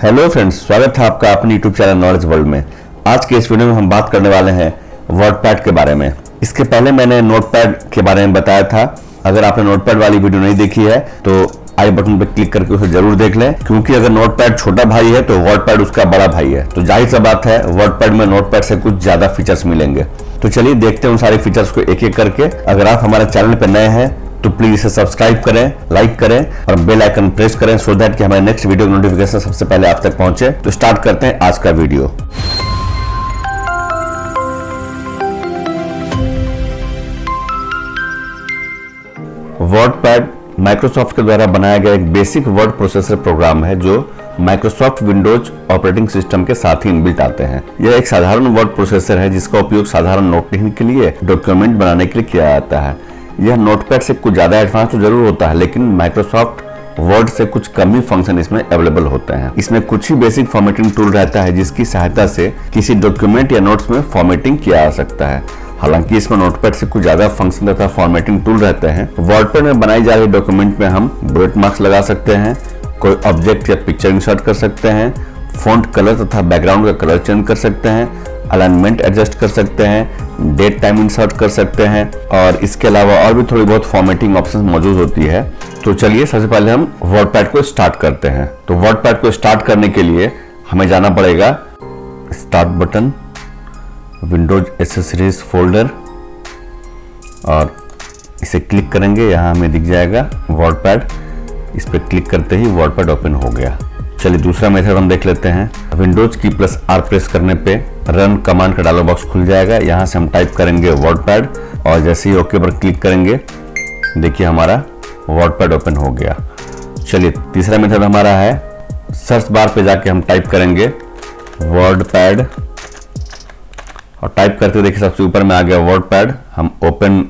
Hello friends, स्वागत है आपका अपने यूट्यूब चैनल नॉलेज वर्ल्ड में। आज के इस वीडियो में हम बात करने वाले हैं वर्डपैड के बारे में। इसके पहले मैंने नोटपैड के बारे में बताया था। अगर आपने नोटपैड वाली वीडियो नहीं देखी है तो आई बटन पर क्लिक करके उसे जरूर देख लें, क्योंकि अगर नोटपैड छोटा भाई है तो वर्डपैड उसका बड़ा भाई है। तो जाहिर सा बात है वर्डपैड में नोटपैड से कुछ ज्यादा फीचर्स मिलेंगे। तो चलिए देखते हैं उन सारे फीचर्स को एक एक करके। अगर आप हमारे चैनल पर नए हैं तो प्लीज इसे सब्सक्राइब करें, लाइक करें और बेल आइकन प्रेस करें सो दैट कि हमारे नेक्स्ट वीडियो की नोटिफिकेशन सबसे पहले आप तक पहुंचे। तो स्टार्ट करते हैं आज का वीडियो। वर्डपैड माइक्रोसॉफ्ट के द्वारा बनाया गया एक बेसिक वर्ड प्रोसेसर प्रोग्राम है जो माइक्रोसॉफ्ट विंडोज ऑपरेटिंग सिस्टम के साथ ही इनबिल्ट आते हैं। यह एक साधारण वर्ड प्रोसेसर है जिसका उपयोग साधारण नोट लिखने के लिए, डॉक्यूमेंट बनाने के लिए किया जाता है। यह नोटपैड से कुछ ज्यादा एडवांस तो जरूर होता है, लेकिन माइक्रोसॉफ्ट वर्ड से कुछ कम ही फंक्शन इसमें अवेलेबल होते हैं। इसमें कुछ ही बेसिक फॉर्मेटिंग टूल रहता है जिसकी सहायता से किसी डॉक्यूमेंट या नोट्स में फॉर्मेटिंग किया जा सकता है। हालांकि इसमें नोटपैड से कुछ ज्यादा फंक्शन तथा फॉर्मेटिंग टूल रहते हैं। वर्डपैड में बनाई जा रही डॉक्यूमेंट में हम बुलेट मार्क्स लगा सकते हैं, कोई ऑब्जेक्ट या पिक्चर इंसर्ट कर सकते हैं, फॉन्ट कलर तथा बैकग्राउंड का कलर चेंज कर सकते हैं, अलाइनमेंट एडजस्ट कर सकते हैं, डेट टाइम इंसर्ट कर सकते हैं और इसके अलावा और भी थोड़ी बहुत फॉर्मेटिंग ऑप्शंस मौजूद होती है। तो चलिए सबसे पहले हम वर्डपैड को स्टार्ट करते हैं। तो वर्डपैड को स्टार्ट करने के लिए हमें जाना पड़ेगा start button, Windows accessories folder और इसे क्लिक करेंगे। यहाँ हमें दिख जाएगा वर्डपैड। इस पर क्लिक करते ही वर्डपैड ओपन हो गया। चलिए दूसरा मेथड हम देख लेते हैं। विंडोज की +R प्रेस करने पे रन कमांड का डायलॉग बॉक्स खुल जाएगा। यहाँ से हम टाइप करेंगे वर्डपैड और जैसे ही ओके पर क्लिक करेंगे देखिए हमारा वर्डपैड ओपन हो गया। चलिए तीसरा मेथड हमारा है सर्च बार पे जाके हम टाइप करेंगे वर्डपैड और टाइप करते देखिए सबसे ऊपर में आ गया वर्डपैड। हम ओपन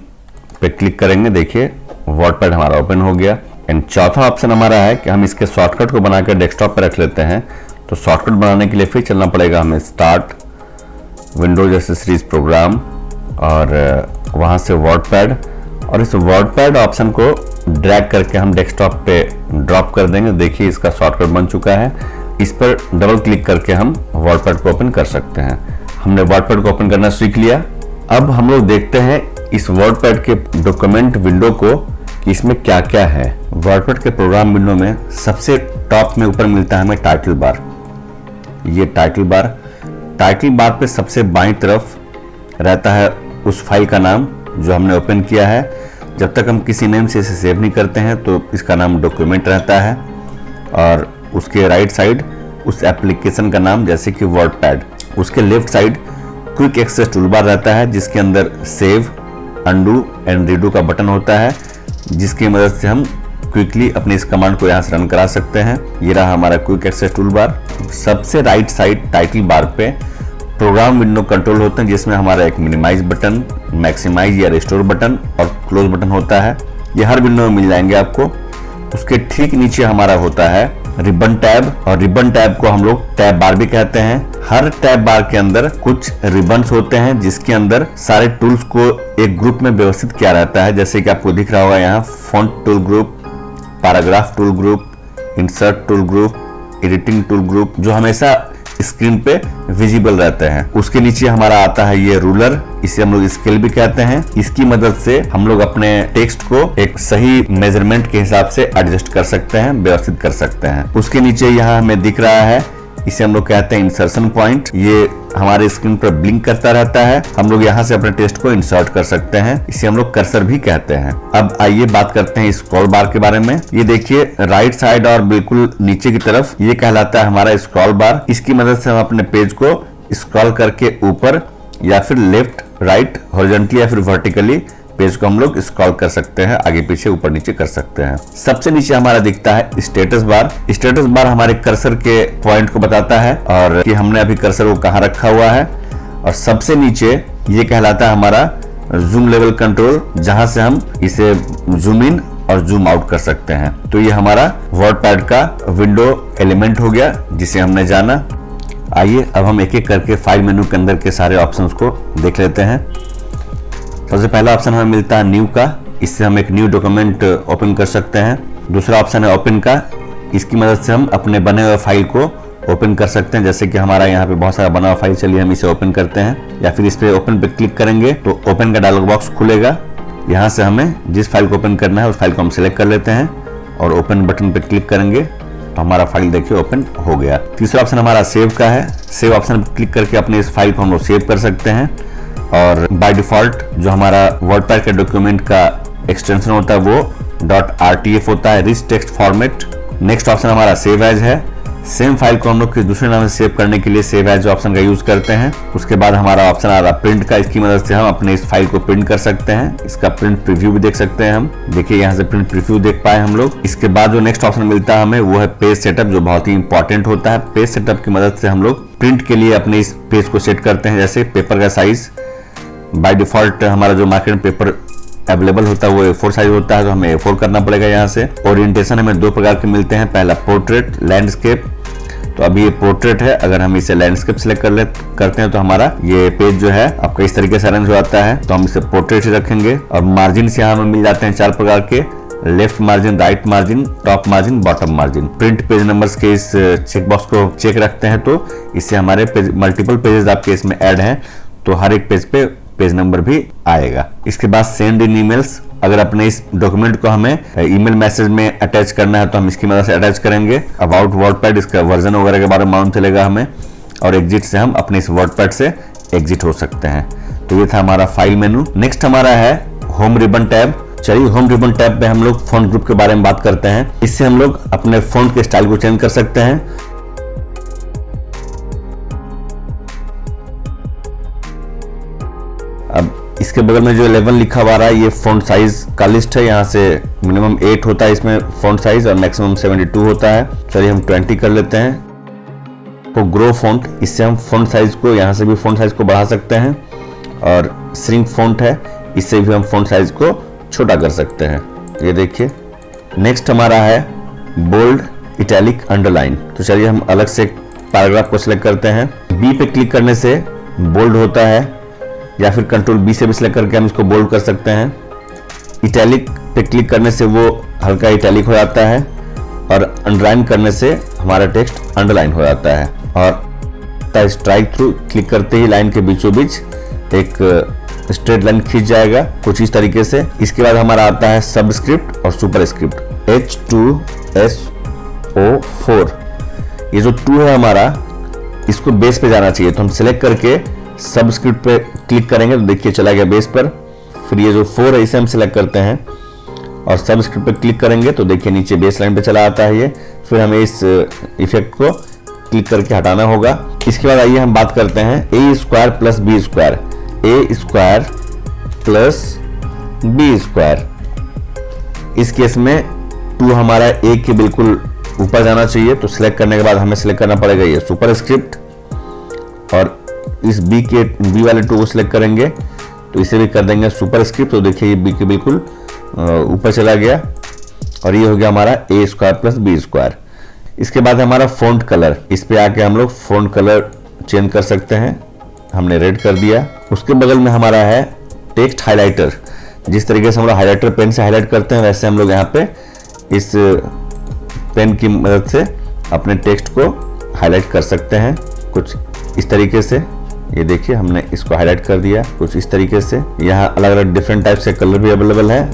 पे क्लिक करेंगे, देखिए वर्डपैड हमारा ओपन हो गया। एंड चौथा ऑप्शन हमारा है कि हम इसके शॉर्टकट को बनाकर डेस्कटॉप पर रख लेते हैं। तो शॉर्टकट बनाने के लिए फिर चलना पड़ेगा हमें स्टार्ट, विंडोज एसेसरीज प्रोग्राम और वहां से वर्डपैड और इस वर्डपैड ऑप्शन को ड्रैग करके हम डेस्कटॉप पे ड्रॉप कर देंगे। देखिए इसका शॉर्टकट बन चुका है। इस पर डबल क्लिक करके हम वर्डपैड को ओपन कर सकते हैं। हमने वर्डपैड को ओपन करना सीख लिया। अब हम लोग देखते हैं इस वर्डपैड के डॉक्यूमेंट विंडो को कि इसमें क्या क्या है। वर्डपैड के प्रोग्राम विंडो में सबसे टॉप में ऊपर मिलता है हमें टाइटल बार। ये टाइटल बार पे सबसे बाईं तरफ रहता है उस फाइल का नाम जो हमने ओपन किया है। जब तक हम किसी नेम से इसे सेव नहीं करते हैं तो इसका नाम डॉक्यूमेंट रहता है और उसके राइट साइड उस एप्लीकेशन का नाम जैसे कि वर्डपैड। उसके left side quick access toolbar रहता है जिसके अंदर सेव, अंडू एंड रीडू का बटन होता है जिसकी मदद से हम क्विकली अपने इस कमांड को यहाँ से रन करा सकते हैं। ये रहा हमारा क्विक एक्सेस टूल बार। सबसे राइट साइड टाइटल बार पे प्रोग्राम विंडो कंट्रोल होते हैं जिसमें हमारा एक मिनिमाइज बटन, मैक्सिमाइज या रिस्टोर बटन और क्लोज बटन होता है। ये हर विंडो में मिल जाएंगे आपको। उसके ठीक नीचे हमारा होता है रिबन टैब और रिबन टैब को हम लोग टैब बार भी कहते हैं। हर टैब बार के अंदर कुछ रिबन्स होते हैं जिसके अंदर सारे टूल्स को एक ग्रुप में व्यवस्थित किया रहता है। जैसे कि आपको दिख रहा होगा यहाँ font tool group, paragraph tool group, insert tool group, editing tool group, जो हमेशा स्क्रीन पे विजिबल रहते हैं। उसके नीचे हमारा आता है ये रूलर, इसे हम लोग स्केल भी कहते हैं। इसकी मदद से हम लोग अपने टेक्स्ट को एक सही मेजरमेंट के हिसाब से एडजस्ट कर सकते हैं, व्यवस्थित कर सकते हैं। उसके नीचे यहाँ हमें दिख रहा है, इसे हम लोग कहते हैं इंसर्शन पॉइंट। ये हमारे स्क्रीन पर ब्लिंक करता रहता है। हम लोग यहाँ से अपने टेक्स्ट को इंसर्ट कर सकते हैं। इसे हम लोग कर्सर भी कहते हैं। अब आइए बात करते हैं स्क्रॉल बार के बारे में। ये देखिए राइट साइड और बिल्कुल नीचे की तरफ ये कहलाता है हमारा स्क्रॉल बार। इसकी मदद से हम अपने पेज को स्क्रॉल करके ऊपर या फिर लेफ्ट, राइट, हॉरिजॉन्टली या फिर वर्टिकली पेज को हम लोग स्क्रॉल कर सकते हैं, आगे पीछे ऊपर नीचे कर सकते हैं। सबसे नीचे हमारा दिखता है स्टेटस बार। स्टेटस बार हमारे कर्सर के पॉइंट को बताता है और कि हमने अभी कर्सर को कहाँ रखा हुआ है। और सबसे नीचे ये कहलाता है हमारा जूम लेवल कंट्रोल, जहां से हम इसे जूम इन और जूम आउट कर सकते हैं। तो ये हमारा वर्डपैड का विंडो एलिमेंट हो गया जिसे हमने जाना। आइए अब हम एक एक करके फाइल मेनू के अंदर के सारे ऑप्शंस को देख लेते हैं। सबसे पहला ऑप्शन हमें मिलता है न्यू का। इससे हम एक न्यू डॉक्यूमेंट ओपन कर सकते हैं। दूसरा ऑप्शन है ओपन का। इसकी मदद से हम अपने बने हुए फाइल को ओपन कर सकते हैं। जैसे कि हमारा यहाँ पे बहुत सारा बना हुआ फाइल, चलिए हम इसे ओपन करते हैं, या फिर इस पे ओपन पे क्लिक करेंगे तो ओपन का डायलॉग बॉक्स खुलेगा। यहाँ से हमें जिस फाइल को ओपन करना है उस फाइल को हम सिलेक्ट कर लेते हैं और ओपन बटन पे क्लिक करेंगे तो हमारा फाइल देखिए ओपन हो गया। तीसरा ऑप्शन हमारा सेव का है। सेव ऑप्शन पर क्लिक करके अपने इस फाइल को हम लोग सेव कर सकते हैं। और बाय डिफॉल्ट जो हमारा वर्डपैड के डॉक्यूमेंट का एक्सटेंशन होता है वो .rtf होता है, rich text format. Next option हमारा सेव एज है। सेम फाइल को हम लोग किसी दूसरे नाम से सेव करने के लिए सेव एज ऑप्शन का यूज करते हैं। उसके बाद हमारा ऑप्शन आ रहा प्रिंट का। इसकी मदद से हम अपने इस फाइल को प्रिंट कर सकते हैं। इसका प्रिंट प्रीव्यू भी देख सकते हैं हम, देखिए यहाँ से प्रिंट प्रीव्यू देख पाए हम लोग। इसके बाद जो नेक्स्ट ऑप्शन मिलता है हमें वो है पेज सेटअप, जो बहुत ही इंपॉर्टेंट होता है। पेज सेटअप की मदद से हम लोग प्रिंट के लिए अपने इस पेज को सेट करते हैं। जैसे पेपर का साइज बाय डिफॉल्ट हमारा जो मार्केट में पेपर अवेलेबल होता है वो A4 साइज होता है, तो हमें A4 करना पड़ेगा। यहाँ से ओरिएंटेशन हमें दो प्रकार के मिलते हैं, पहला पोर्ट्रेट, लैंडस्केप। तो अभी ये पोर्ट्रेट है, अगर हम इसे लैंडस्केप सिलेक्ट करते हैं तो हमारा ये पेज जो है आपका इस तरीके से अरेंज हो जाता है। तो हम इसे पोर्ट्रेट ही रखेंगे। और मार्जिन यहाँ हमें मिल जाते हैं 4 प्रकार के, left margin, right margin, top margin, bottom margin. Print page numbers के इस चेक बॉक्स को चेक रखते हैं तो इससे हमारे मल्टीपल पेजेस आपके इसमें ऐड हैं, तो हर एक पेज पे पेज नंबर भी आएगा। इसके बाद सेंड इन ईमेल्स, अगर अपने इस डॉक्यूमेंट को हमें ईमेल मैसेज में अटैच करना है तो हम इसकी मदद से अटैच करेंगे। अबाउट वर्डपैड, इसका वर्जन वगैरह के बारे में मालूम चलेगा हमें। और एग्जिट से हम अपने इस वर्डपैड से एग्जिट हो सकते हैं। तो ये था हमारा फाइल मेनू। नेक्स्ट हमारा है होम रिबन टैब। चलिए होम रिबन टैब पे हम लोग फॉन्ट ग्रुप के बारे में बात करते हैं। इससे हम लोग अपने फॉन्ट के स्टाइल को चेंज कर सकते हैं। अब इसके बगल में जो 11 लिखा हुआ रहा है ये फॉन्ट साइज का लिस्ट है। यहाँ से मिनिमम 8 होता है इसमें फॉन्ट साइज और मैक्सिमम 72 होता है। चलिए हम 20 कर लेते हैं। तो ग्रो फॉन्ट, इससे हम फॉन्ट साइज को, यहाँ से भी फॉन्ट साइज को बढ़ा सकते हैं। और श्रिंक फॉन्ट है, इससे भी हम फॉन्ट साइज को छोटा कर सकते हैं, ये देखिए। नेक्स्ट हमारा है बोल्ड, इटैलिक, अंडरलाइन। तो चलिए हम अलग से एक पैराग्राफ को सिलेक्ट करते हैं। बी पे क्लिक करने से बोल्ड होता है, या फिर कंट्रोल बी से भी सिलेक्ट करके हम इसको बोल्ड कर सकते हैं। इटैलिक पे क्लिक करने से वो हल्का इटैलिक हो जाता है, और अंडरलाइन करने से हमारा टेक्स्ट अंडरलाइन हो जाता है। और स्ट्राइक थ्रू क्लिक करते ही लाइन के बीचों बीच एक स्ट्रेट लाइन खींच जाएगा कुछ इस तरीके से। इसके बाद हमारा आता है सबस्क्रिप्ट और सुपरस्क्रिप्ट। H2SO4, ये जो 2 है हमारा, इसको बेस पे जाना चाहिए, तो हम सिलेक्ट करके सबस्क्रिप्ट पे क्लिक करेंगे तो देखिए चला गया बेस पर। फिर ये जो 4 है इसे हम सिलेक्ट करते हैं और सबस्क्रिप्ट पे क्लिक करेंगे तो देखिए नीचे बेस लाइन पे चला आता है ये। फिर हमें इस इफेक्ट को क्लिक करके हटाना होगा। इसके बाद आइए हम बात करते हैं A² + B²। A² + B²। इस केस में 2 हमारा A के बिल्कुल ऊपर जाना चाहिए, तो सिलेक्ट करने के बाद हमें सिलेक्ट करना पड़ेगा ये सुपरस्क्रिप्ट। और इस B वाले 2 को सिलेक्ट करेंगे तो इसे भी कर देंगे सुपरस्क्रिप्ट। तो देखिए ये B के बिल्कुल ऊपर चला गया और ये हो गया हमारा A² + B²। इसके बाद हमारा फॉन्ट कलर, इस पे आके हम लोग फॉन्ट कलर चेंज कर सकते हैं। हमने रेड कर दिया। उसके बगल में हमारा है टेक्स्ट हाइलाइटर। जिस तरीके से हम लोग हाइलाइटर पेन से हाईलाइट करते हैं वैसे हम लोग यहाँ पे इस पेन की मदद से अपने टेक्स्ट को हाईलाइट कर सकते हैं कुछ इस तरीके से। ये देखिए हमने इसको हाईलाइट कर दिया कुछ इस तरीके से। यहाँ अलग अलग डिफरेंट टाइप से कलर भी अवेलेबल है,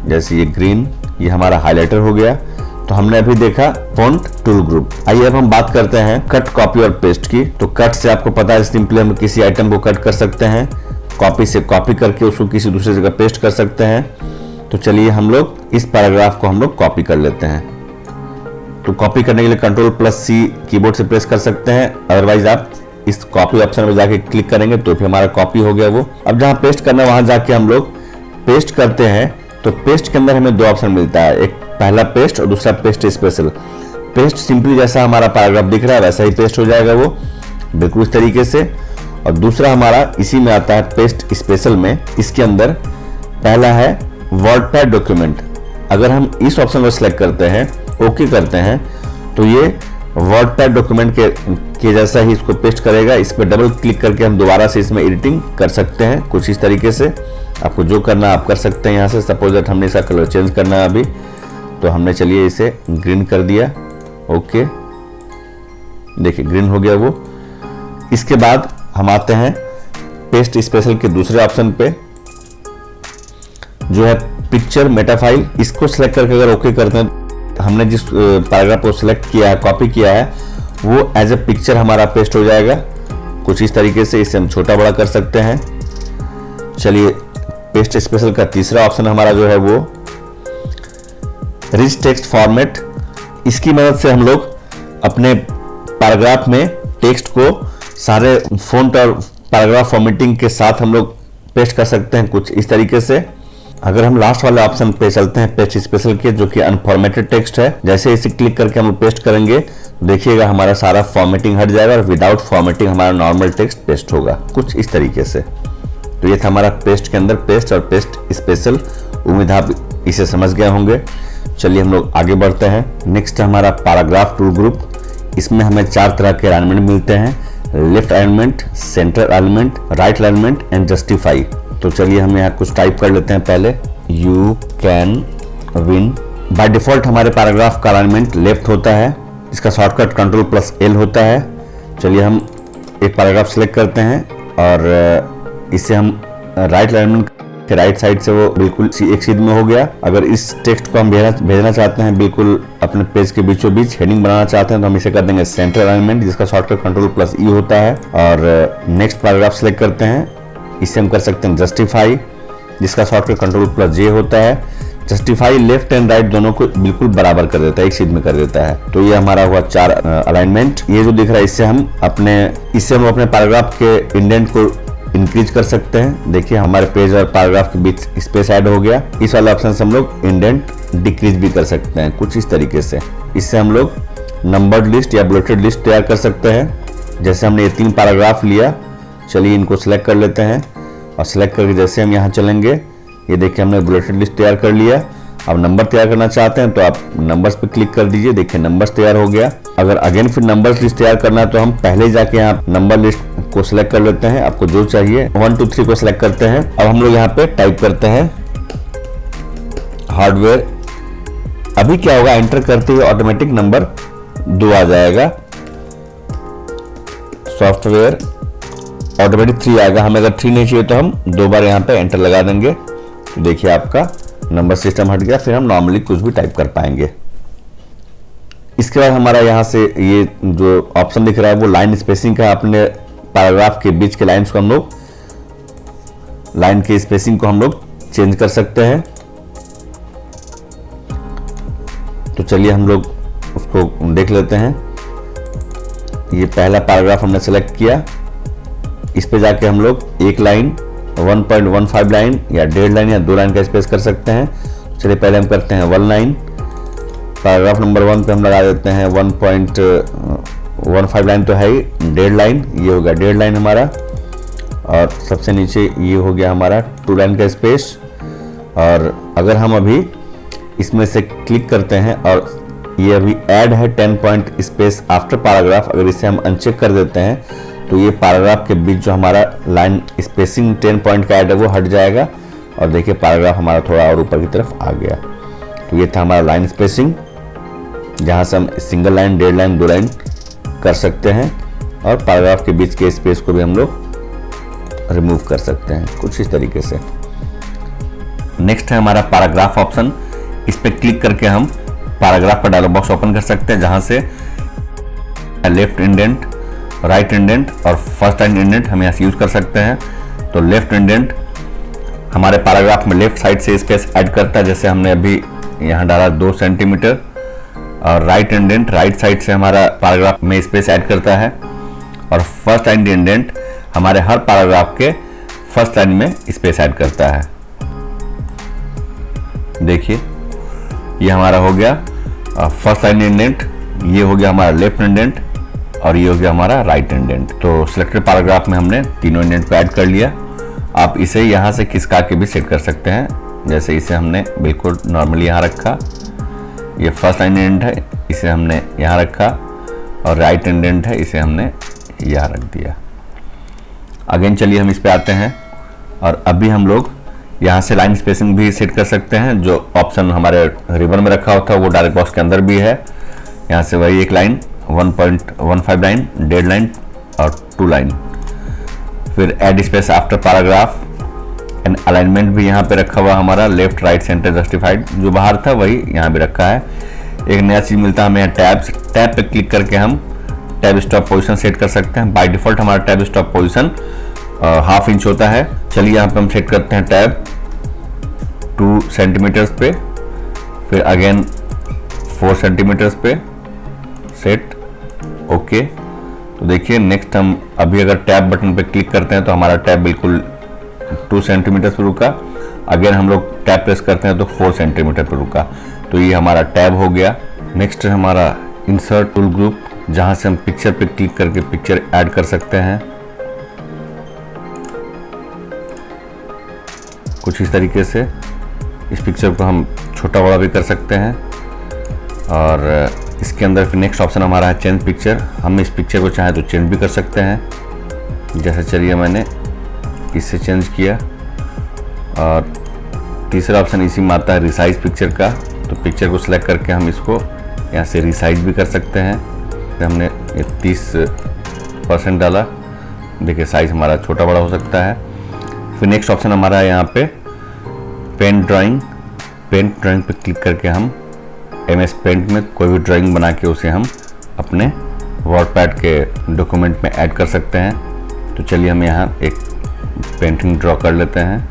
जैसे ये ग्रीन, ये हमारा हाइलाइटर हो गया। तो हमने अभी देखा फॉन्ट टूल ग्रुप। आइए अब हम बात करते हैं कट, कॉपी और पेस्ट की। तो कट से आपको पता है सिंपली हम किसी आइटम को कट कर सकते हैं, कॉपी से कॉपी करके उसको किसी दूसरी जगह पेस्ट कर सकते हैं। तो चलिए हम लोग इस पैराग्राफ को हम लोग कॉपी कर लेते हैं। तो कॉपी करने के लिए Ctrl+C कीबोर्ड से प्रेस कर सकते हैं, अदरवाइज आप इस कॉपी ऑप्शन में जाके क्लिक करेंगे तो फिर हमारा कॉपी हो गया वो। अब जहाँ पेस्ट करना है वहां जाके हम लोग पेस्ट करते हैं। तो पेस्ट के अंदर हमें 2 ऑप्शन मिलता है, एक पहला पेस्ट और दूसरा पेस्ट स्पेशल। पेस्ट सिंपली जैसा हमारा पैराग्राफ दिख रहा है वैसा ही पेस्ट हो जाएगा वो, बिल्कुल इस तरीके से। और दूसरा हमारा इसी में आता है पेस्ट स्पेशल में। इसके अंदर पहला है वर्डपैड डॉक्यूमेंट। अगर हम इस ऑप्शन को सिलेक्ट करते हैं, ओके करते हैं, तो ये वर्डपैड डॉक्यूमेंट के जैसा ही इसको पेस्ट करेगा। इस पर डबल क्लिक करके हम दोबारा से इसमें एडिटिंग कर सकते हैं कुछ इस तरीके से। आपको जो करना है आप कर सकते हैं यहाँ से। सपोज दैट हमने इसका कलर चेंज करना है अभी, तो हमने चलिए इसे ग्रीन कर दिया, ओके। देखिए ग्रीन हो गया वो। इसके बाद हम आते हैं पेस्ट स्पेशल के दूसरे ऑप्शन पे, जो है पिक्चर मेटा फाइल। इसको सिलेक्ट करके अगर ओके करते हैं, हमने जिस पैराग्राफ को सिलेक्ट किया है, कॉपी किया है, वो एज ए पिक्चर हमारा पेस्ट हो जाएगा कुछ इस तरीके से। इसे हम छोटा बड़ा कर सकते हैं। चलिए पेस्ट स्पेशल का तीसरा ऑप्शन हमारा जो है वो रिच टेक्स्ट फॉर्मेट। इसकी मदद से हम लोग अपने पैराग्राफ में टेक्स्ट को सारे फॉन्ट और पैराग्राफ फॉर्मेटिंग के साथ हम लोग पेस्ट कर सकते हैं कुछ इस तरीके से। अगर हम लास्ट वाले ऑप्शन पे चलते हैं पेस्ट स्पेशल के, जो कि अनफॉर्मेटेड टेक्स्ट है, जैसे इसे क्लिक करके हम पेस्ट करेंगे तो देखिएगा हमारा सारा फॉर्मेटिंग हट जाएगा और विदाउट फॉर्मेटिंग हमारा नॉर्मल टेक्स्ट पेस्ट होगा कुछ इस तरीके से। तो ये था हमारा पेस्ट के अंदर पेस्ट और पेस्ट स्पेशल। उम्मीद आप इसे समझ गए होंगे। चलिए हम लोग आगे बढ़ते हैं। नेक्स्ट है हमारा पैराग्राफ टूल ग्रुप। इसमें हमें 4 तरह के अलाइनमेंट मिलते हैं, left alignment, centre alignment, right alignment and justify. तो चलिए हम यहाँ कुछ टाइप कर लेते हैं पहले। You can win. By default हमारे पैराग्राफ का अलाइनमेंट लेफ्ट होता है, इसका शॉर्टकट Ctrl+L होता है। चलिए हम एक पैराग्राफ सेलेक्ट करते हैं और इसे हम राइट अलाइनमेंट के राइट साइड से वो बिल्कुल एक सीध में हो गया। अगर इस टेक्स्ट को हम भेजना चाहते हैं बिल्कुल अपने पेज के बीचों बीच हेडिंग बनाना चाहते हैं, तो हम इसे कर देंगे सेंटर अलाइनमेंट, जिसका शॉर्टकट Ctrl+E होता है। और नेक्स्ट पैराग्राफ सेलेक्ट करते हैं, इसे हम कर सकते हैं जस्टिफाई, जिसका शॉर्टकट Ctrl+J होता है। जस्टिफाई लेफ्ट एंड राइट दोनों को बिल्कुल बराबर कर देता है, एक सीध में कर देता है। तो ये हमारा हुआ 4 अलाइनमेंट। ये जो दिख रहा है इससे हम अपने पैराग्राफ के इंडेंट को इंक्रीज कर सकते हैं। देखिए हमारे पेज और पैराग्राफ के बीच स्पेस ऐड हो गया। इस वाले ऑप्शन से हम लोग इंडेंट डिक्रीज भी कर सकते हैं कुछ इस तरीके से। इससे हम लोग नंबर्ड लिस्ट या बुलेटेड लिस्ट तैयार कर सकते हैं। जैसे हमने ये 3 पैराग्राफ लिया, चलिए इनको सिलेक्ट कर लेते हैं और सिलेक्ट करके जैसे हम यहाँ चलेंगे, ये देखिए हमने बुलेटेड लिस्ट तैयार कर लिया। अब नंबर तैयार करना चाहते हैं तो आप नंबर्स पे क्लिक कर दीजिए, देखिए नंबर्स तैयार हो गया। अगर अगेन फिर नंबर्स लिस्ट तैयार करना है तो हम पहले जाके यहाँ नंबर लिस्ट को सिलेक्ट कर लेते हैं, आपको जो चाहिए 1 2 3 को सिलेक्ट करते हैं। अब हम लोग यहाँ पे टाइप करते हैं हार्डवेयर। अभी क्या होगा, एंटर करते हुए ऑटोमेटिक नंबर 2 आ जाएगा। सॉफ्टवेयर ऑटोमेटिक 3 आएगा। हमें अगर 3 नहीं चाहिए तो हम 2 बार यहाँ पे एंटर लगा देंगे। तो देखिए आपका नंबर सिस्टम हट गया, फिर हम नॉर्मली कुछ भी टाइप कर पाएंगे। इसके बाद हमारा यहाँ से ये जो ऑप्शन दिख रहा है वो लाइन स्पेसिंग का। अपने पैराग्राफ के बीच के लाइन के स्पेसिंग को हम लोग चेंज कर सकते हैं। तो चलिए हम लोग उसको देख लेते हैं। ये पहला पैराग्राफ हमने सेलेक्ट किया, इस पे जाके हम लोग एक लाइन, 1.15 लाइन या 1.5 लाइन या 2 लाइन का स्पेस कर सकते हैं। चलिए पहले हम करते हैं 1 लाइन। पैराग्राफ नंबर 1 पे हम लगा देते हैं 1.15 लाइन तो है ही, 1.5 लाइन, ये हो गया 1.5 लाइन हमारा। और सबसे नीचे ये हो गया हमारा 2 लाइन का स्पेस। और अगर हम अभी इसमें से क्लिक करते हैं और ये अभी ऐड है 10 पॉइंट स्पेस आफ्टर पैराग्राफ, अगर इसे हम अनचेक कर देते हैं तो ये पैराग्राफ के बीच जो हमारा लाइन स्पेसिंग 10 पॉइंट का ऐड है वो हट जाएगा। और देखिए पैराग्राफ हमारा थोड़ा और ऊपर की तरफ आ गया। तो ये था हमारा लाइन स्पेसिंग, जहाँ से हम सिंगल लाइन, 1.5 लाइन, 2 लाइन कर सकते हैं। और पैराग्राफ के बीच के स्पेस को भी हम लोग रिमूव कर सकते हैं कुछ इस तरीके से। नेक्स्ट है हमारा पैराग्राफ ऑप्शन। इस पर क्लिक करके हम पैराग्राफ का डायलॉग बॉक्स ओपन कर सकते हैं, जहाँ से लेफ्ट इंडेंट, राइट इंडेंट और फर्स्ट लाइन इंडेंट हम यहाँ से यूज कर सकते हैं। तो लेफ्ट इंडेंट हमारे पैराग्राफ में लेफ्ट साइड से स्पेस ऐड करता है, जैसे हमने अभी यहाँ डाला 2 सेंटीमीटर। और राइट इंडेंट राइट साइड से हमारा पैराग्राफ में स्पेस ऐड करता है। और फर्स्ट लाइन इंडेंट हमारे हर पैराग्राफ के फर्स्ट लाइन में स्पेस ऐड करता है। देखिए ये हमारा हो गया फर्स्ट लाइन इंडेंट, ये हो गया हमारा लेफ्ट इंडेंट और ये हो गया हमारा राइट इंडेंट। तो सिलेक्टेड पैराग्राफ में हमने तीनों इंडेंट को ऐड कर लिया। आप इसे यहाँ से खिसका के भी सेट कर सकते हैं, जैसे इसे हमने बिल्कुल नॉर्मली यहाँ रखा। ये फर्स्ट लाइन इंडेंट है, इसे हमने यहाँ रखा। और राइट इंडेंट है, इसे हमने यहाँ रख दिया। अगेन चलिए हम इस पे आते हैं और अभी हम लोग यहाँ से लाइन स्पेसिंग भी सेट कर सकते हैं। जो ऑप्शन हमारे रिबन में रखा होता है वो डायलॉग बॉक्स के अंदर भी है। यहाँ से वही एक लाइन 1.15 लाइन, डेढ़ लाइन और 2 लाइन। फिर add space after paragraph and alignment भी यहाँ पे रखा हुआ हमारा, लेफ्ट राइट सेंटर जस्टिफाइड, जो बाहर था वही यहाँ भी रखा है। एक नया चीज़ मिलता है हमें यहाँ टैब्स, टैब पे क्लिक करके हम टैब स्टॉप पोजीशन सेट कर सकते हैं। बाय डिफॉल्ट हमारा टैब स्टॉप पोजीशन 1/2 इंच होता है। चलिए यहाँ पे हम सेट करते हैं टैब 2 सेंटीमीटर्स पे, फिर अगेन 4 सेंटीमीटर्स पे सेट, ओके। तो देखिए नेक्स्ट हम अभी अगर टैब बटन पे क्लिक करते हैं तो हमारा टैब बिल्कुल 2 सेंटीमीटर पे रुका। अगेन हम लोग टैब प्रेस करते हैं तो 4 सेंटीमीटर पे रुका। तो ये हमारा टैब हो गया। नेक्स्ट है हमारा इंसर्ट टूल ग्रुप, जहां से हम पिक्चर पे क्लिक करके पिक्चर ऐड कर सकते हैं कुछ इस तरीके से। इस पिक्चर को हम छोटा बड़ा भी कर सकते हैं। और इसके अंदर फिर नेक्स्ट ऑप्शन हमारा है चेंज पिक्चर। हम इस पिक्चर को चाहे तो चेंज भी कर सकते हैं, जैसे चलिए मैंने इससे चेंज किया। और तीसरा ऑप्शन इसी में आता है रिसाइज पिक्चर का। तो पिक्चर को सिलेक्ट करके हम इसको यहाँ से रिसाइज भी कर सकते हैं। तो हमने ये 30% डाला, देखिए साइज हमारा छोटा बड़ा हो सकता है। फिर नेक्स्ट ऑप्शन हमारा है यहाँ पे पेंट ड्राइंग। पेंट ड्राइंग पे क्लिक करके हम MS पेंट में कोई भी ड्राइंग बना के उसे हम अपने वर्डपैड के डॉक्यूमेंट में ऐड कर सकते हैं। तो चलिए हम यहाँ एक पेंटिंग ड्रॉ कर लेते हैं।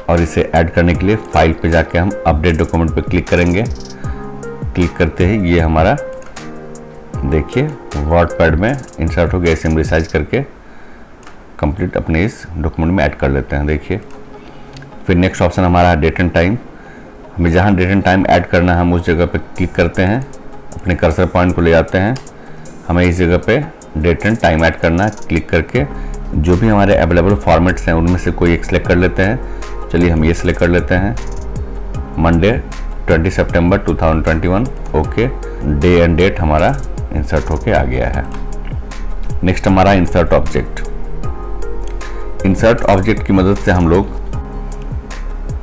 और इसे ऐड करने के लिए फाइल पे जाके हम अपडेट डॉक्यूमेंट पे क्लिक करेंगे। क्लिक करते ही ये हमारा देखिए वर्डपैड में इंसर्ट हो गया। इसे हम रिसाइज करके कंप्लीट अपने इस डॉक्यूमेंट में ऐड कर लेते हैं। देखिए फिर नेक्स्ट ऑप्शन हमारा है डेट एंड टाइम। हमें जहाँ डेट एंड टाइम ऐड करना है हम उस जगह पे क्लिक करते हैं, अपने कर्सर पॉइंट को ले जाते हैं। हमें इस जगह पे डेट एंड टाइम ऐड करना है। क्लिक करके जो भी हमारे अवेलेबल फॉर्मेट्स हैं उनमें से कोई एक सिलेक्ट कर लेते हैं। चलिए हम ये सिलेक्ट कर लेते हैं, मंडे 20 सितंबर 2021, ओके। डे एंड डेट हमारा इंसर्ट होके आ गया है। नेक्स्ट हमारा इंसर्ट ऑब्जेक्ट। इंसर्ट ऑब्जेक्ट की मदद से हम लोग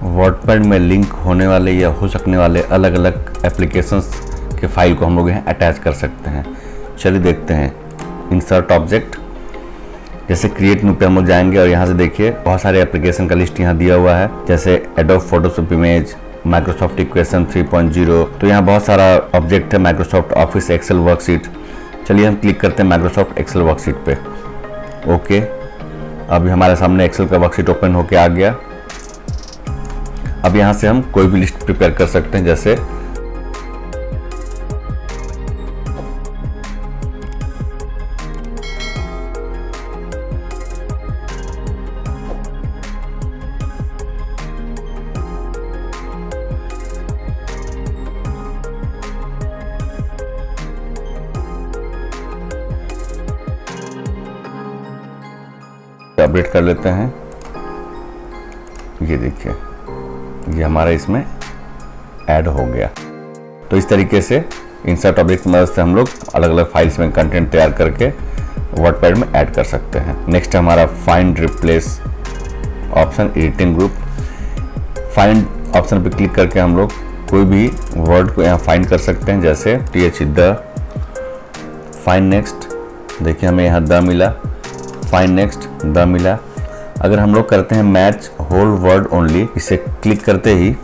वर्डपैड में लिंक होने वाले या हो सकने वाले अलग अलग एप्लीकेशंस के फाइल को हम लोग यहाँ अटैच कर सकते हैं। चलिए देखते हैं इंसर्ट ऑब्जेक्ट। जैसे क्रिएट न्यू पे हम लोग जाएंगे और यहाँ से देखिए बहुत सारे एप्लीकेशन का लिस्ट यहाँ दिया हुआ है, जैसे adobe Photoshop image, Microsoft equation 3.0। तो यहाँ बहुत सारा ऑब्जेक्ट है, माइक्रोसॉफ्ट ऑफिस एक्सेल वर्कशीट। चलिए हम क्लिक करते हैं माइक्रोसॉफ्ट एक्सेल वर्कशीट पे, ओके। अभी हमारे सामने एक्सेल का वर्कशीट ओपन होके आ गया। अब यहाँ से हम कोई भी लिस्ट प्रिपेयर कर सकते हैं, जैसे अपडेट कर लेते हैं। ये देखिए ये हमारा इसमें ऐड हो गया। तो इस तरीके से इंसर्ट ऑब्जेक्ट की मदद से हम लोग अलग अलग फाइल्स में कंटेंट तैयार करके वर्डपैड में ऐड कर सकते हैं। नेक्स्ट हमारा find replace option, editing group. Find option पे क्लिक करके हम लोग कोई भी वर्ड को यहाँ फाइंड कर सकते हैं, जैसे द। फाइंड नेक्स्ट, देखिए हमें यहाँ द मिला। फाइंड नेक्स्ट, द मिला। अगर हम लोग करते हैं मैच होल वर्ड ओनली, इसे क्लिक करते ही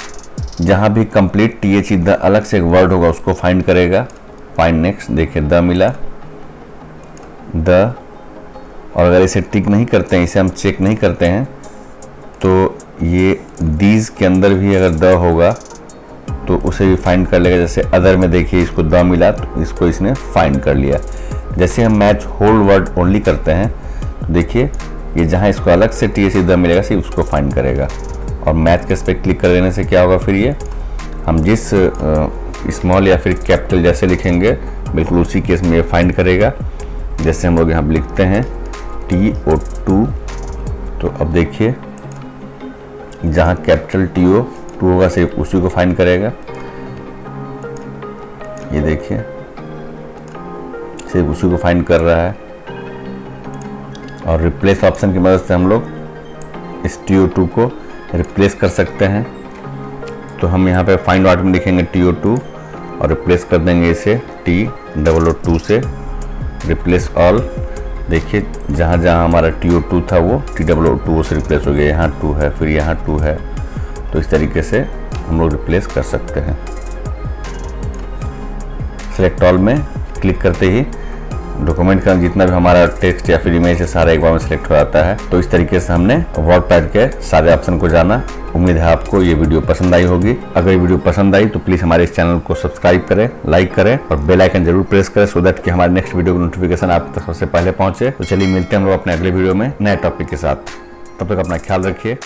जहाँ भी कंप्लीट द अलग से एक वर्ड होगा उसको फाइंड करेगा। फाइंड नेक्स्ट, देखिए द मिला, द। और अगर इसे टिक नहीं करते हैं, इसे हम चेक नहीं करते हैं, तो ये दीज के अंदर भी अगर द होगा तो उसे भी फाइंड कर लेगा। जैसे अदर में देखिए इसको द मिला तो इसको इसने फाइंड कर लिया। जैसे हम मैच होल वर्ड ओनली करते हैं तो देखिए ये जहाँ इसको अलग से द मिलेगा सिर्फ उसको फाइंड करेगा। और मैच केस पे क्लिक कर देने से क्या होगा, फिर ये हम जिस स्मॉल या फिर कैपिटल जैसे लिखेंगे बिल्कुल उसी केस में ये फाइंड करेगा। जैसे हम लोग यहाँ लिखते हैं TO2, तो अब देखिए जहाँ कैपिटल TO2 होगा सिर्फ उसी को फाइंड करेगा। ये देखिए सिर्फ उसी को फाइंड कर रहा है। और रिप्लेस ऑप्शन की मदद से हम लोग इस TO2 को रिप्लेस कर सकते हैं। तो हम यहाँ पे फाइंड आउट में लिखेंगे TO2 और रिप्लेस कर देंगे इसे TOO2 से। रिप्लेस ऑल, देखिए जहाँ जहाँ हमारा TO2 था वो TOO2 से रिप्लेस हो गया। यहाँ 2 है, फिर यहाँ 2 है, तो इस तरीके से हम लोग रिप्लेस कर सकते हैं। सेलेक्ट ऑल में क्लिक करते ही डॉक्यूमेंट का जितना भी हमारा टेक्स्ट या फिर इमेज है सारा एक बार में सिलेक्ट हो जाता है। तो इस तरीके से हमने वर्डपैड के सारे ऑप्शन को जाना। उम्मीद है आपको ये वीडियो पसंद आई होगी। अगर ये वीडियो पसंद आई तो प्लीज हमारे इस चैनल को सब्सक्राइब करें, लाइक करें और बेल आइकन जरूर प्रेस करें, सो दैट कि हमारे नेक्स्ट वीडियो की नोटिफिकेशन आप तक सबसे पहले पहुंचे। तो चलिए मिलते हैं हम लोग अपने अगले वीडियो में नए टॉपिक के साथ। तब तक अपना ख्याल रखिए।